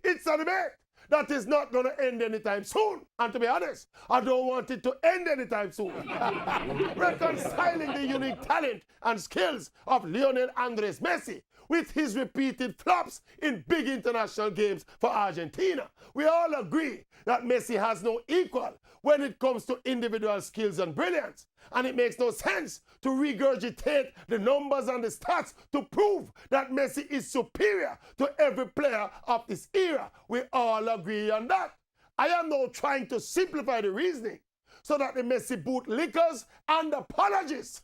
It's a debate that is not going to end anytime soon. And to be honest, I don't want it to end anytime soon. Reconciling the unique talent and skills of Lionel Andres Messi with his repeated flops in big international games for Argentina. We all agree that Messi has no equal when it comes to individual skills and brilliance. And it makes no sense to regurgitate the numbers and the stats to prove that Messi is superior to every player of this era. We all agree on that. I am now trying to simplify the reasoning so that the Messi bootlickers and apologists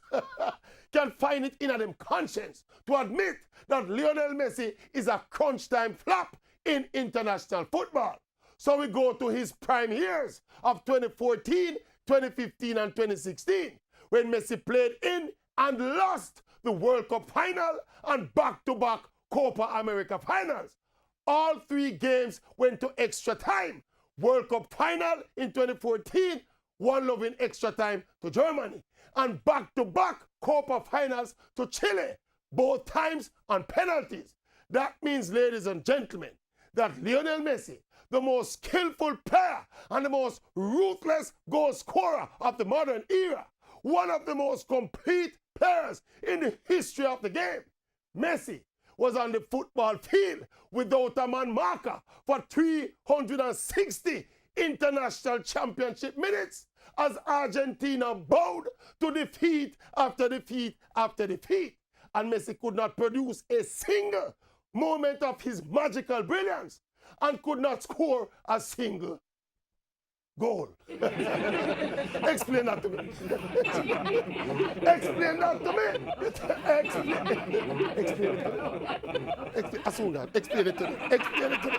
can find it in them conscience to admit that Lionel Messi is a crunch time flop in international football. So we go to his prime years of 2014, 2015 and 2016 when Messi played in and lost the World Cup final and back-to-back Copa America finals. All 3 games went to extra time. World Cup final in 2014, 1-0 in extra time to Germany, and back-to-back Copa finals to Chile, both times on penalties. That means, ladies and gentlemen, that Lionel Messi, the most skillful player and the most ruthless goal scorer of the modern era, one of the most complete players in the history of the game, Messi was on the football field without a man marker for 360 international championship minutes as Argentina bowed to defeat after defeat after defeat. And Messi could not produce a single moment of his magical brilliance and could not score a single goal. Explain that to me. Explain that to me. Explain it to me. Explain it to me.